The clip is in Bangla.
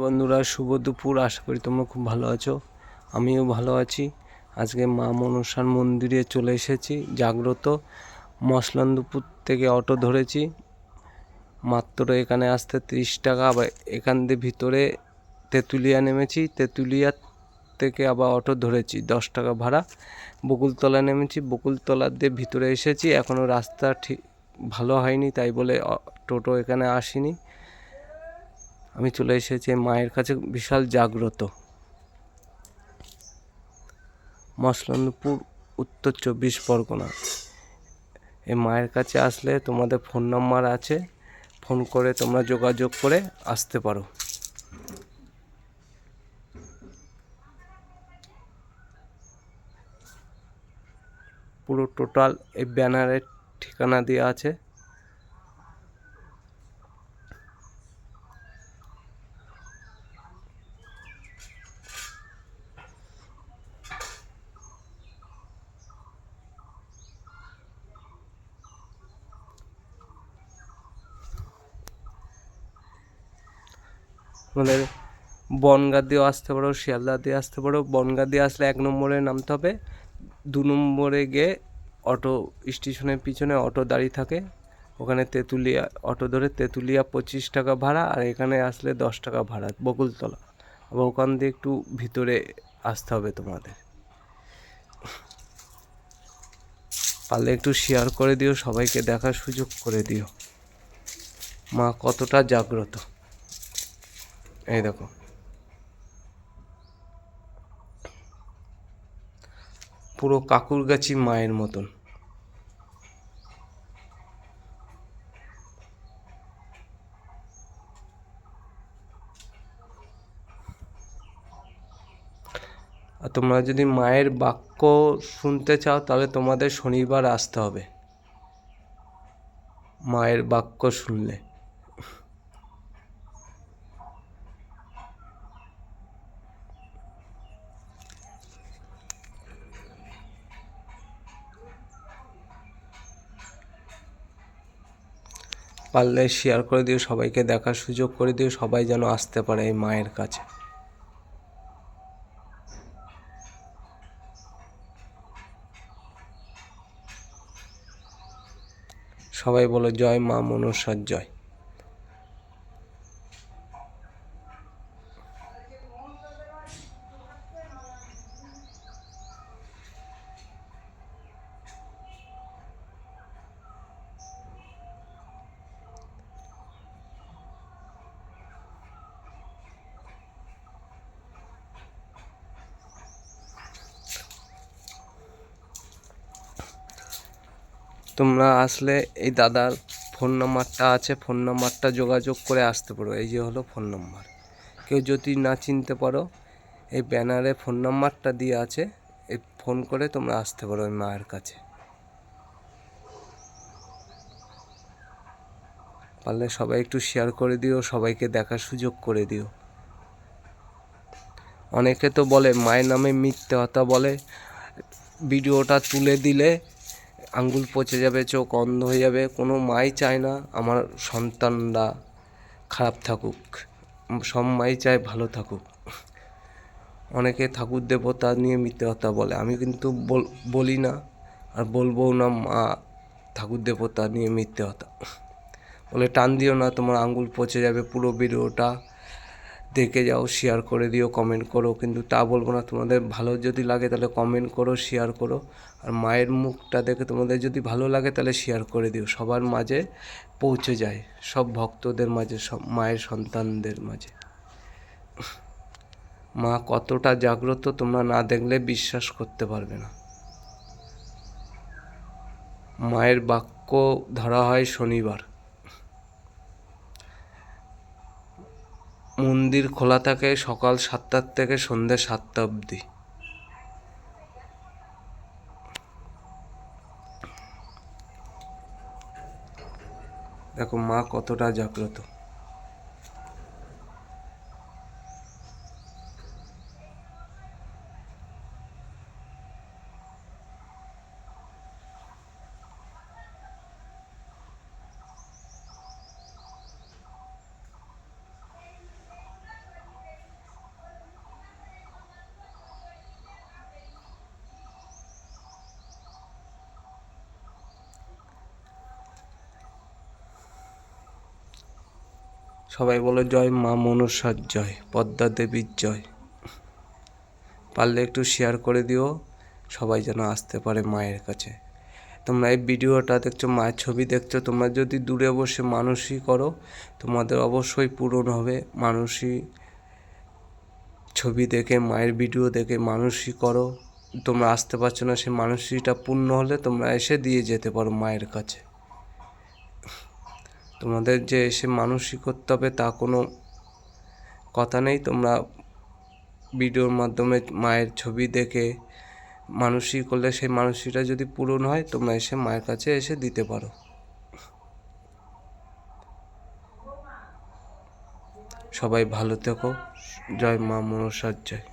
বন্ধুরা, শুভ দুপুর। আশা করি তোমরা খুব ভালো আছো। আমিও ভালো আছি। আজকে মা মনসার মন্দিরে চলে এসেছি, জাগ্রত। মসলন্দপুর থেকে অটো ধরেছি, মাত্র এখানে আসতে 30 টাকা। আবার এখান দিয়ে ভিতরে তেঁতুলিয়া নেমেছি, তেঁতুলিয়া থেকে আবার অটো ধরেছি, 10 টাকা ভাড়া। বকুলতলা নেমেছি, বকুলতলা দিয়ে ভিতরে এসেছি। এখনও রাস্তা ঠিক ভালো হয়নি, তাই বলে টোটো এখানে আসেনি। আমি চলে এসেছি মায়ের কাছে, বিশাল জাগ্রত। মসলন্দপুর, উত্তর 24 পরগনা। এই মায়ের কাছে আসলে তোমাদের ফোন নাম্বার আছে, ফোন করে তোমরা যোগাযোগ করে আসতে পারো। পুরো টোটাল এই ব্যানারের ঠিকানা দেওয়া আছে। আমাদের বনগাঁ দিয়েও আসতে পারো, শিয়ালদা দিয়ে আসতে পারো। বনগাঁ দিয়ে আসলে 1 নম্বরে নামতে হবে। 2 নম্বরে গিয়ে অটো স্টেশনের পিছনে অটো দাঁড়িয়ে থাকে, ওখানে তেঁতুলিয়া অটো ধরে তেঁতুলিয়া 25 টাকা ভাড়া। আর এখানে আসলে 10 টাকা ভাড়া, বকুলতলা। আবার ওখান দিয়ে একটু ভিতরে আসতে হবে তোমাদের। পারলে একটু শেয়ার করে দিও, সবাইকে দেখার সুযোগ করে দিও। মা কতটা জাগ্রত, এই দেখো। পুরো কাকুরগাছি মায়ের মতন। আর তোমরা যদি মায়ের বাক্য শুনতে চাও, তাহলে তোমাদের শনিবার আসতে হবে মায়ের বাক্য শুনলে। পারলে শেয়ার করে দিও, সবাইকে দেখার সুযোগ করে দিও, সবাই যেন আসতে পারে এই মায়ের কাছে। সবাই বলো জয় মা মনসার জয়। তোমরা আসলে এই দাদার ফোন নাম্বারটা আছে, ফোন নাম্বারটা যোগাযোগ করে আসতে পারো। এই যে হলো ফোন নাম্বার। কেউ যদি না চিনতে পারো, এই ব্যানারে ফোন নাম্বারটা দিয়ে আছে, এই ফোন করে তোমরা আসতে পারো ওই মায়ের কাছে। পারলে সবাই একটু শেয়ার করে দিও, সবাইকে দেখার সুযোগ করে দিও। অনেকে তো বলে মায়ের নামে মিথ্যে কথা বলে, ভিডিওটা তুলে দিলে আঙ্গুল পচে যাবে, চোখ অন্ধ হয়ে যাবে। কোনো মাই চায় না আমার সন্তানরা খারাপ থাকুক, সব মাই চায় ভালো থাকুক। অনেকে ঠাকুর দেবতা নিয়ে মিথ্যে কথা বলে, আমি কিন্তু বলি না, আর বলবো না মা ঠাকুর দেবতা নিয়ে মিথ্যে কথা বলে। টান দিও না, তোমার আঙ্গুল পচে যাবে। পুরো ভিডিওটা দেখে যাও, শেয়ার করে দিও, কমেন্ট করো। কিন্তু তা বলবো না, তোমাদের ভালো যদি লাগে তাহলে কমেন্ট করো, শেয়ার করো। আর মায়ের মুখটা দেখে তোমাদের যদি ভালো লাগে তাহলে শেয়ার করে দিও, সবার মাঝে পৌঁছে যায়, সব ভক্তদের মাঝে, সব মায়ের সন্তানদের মাঝে। মা কতটা জাগ্রত তোমরা না দেখলে বিশ্বাস করতে পারবে না। মায়ের বাক্য ধরা হয় শনিবার। মন্দির খোলা থাকে সকাল 7টা থেকে সন্ধ্যে 7টা অবধি। দেখো মা কতটা জাগ্রত। সবাই বলো জয় মা মনসার জয়, পদ্মা দেবীর জয়। পারলে একটু শেয়ার করে দিও, সবাই যেন আসতে পারে মায়ের কাছে। তোমরা এই ভিডিওটা দেখছো, মায়ের ছবি দেখছো, তোমরা যদি দূরে বসে মানসিক করো তোমাদের অবশ্যই পূরণ হবে। মানসিক ছবি দেখে, মায়ের ভিডিও দেখে মানসিক করো। তোমরা আসতে পারছো না, সেই মানসিকটা পূর্ণ হলে তোমরা এসে দিয়ে যেতে পারো মায়ের কাছে। তোমাদের যে এসে মানসিক করতে হবে তা কোনো কথা নেই। তোমরা ভিডিওর মাধ্যমে মায়ের ছবি দেখে মানসিক করলে সেই মানসিকটা যদি পূরণ হয় তোমরা এসে মায়ের কাছে এসে দিতে পারো। সবাই ভালো থেকো। জয় মা মনসার জয়।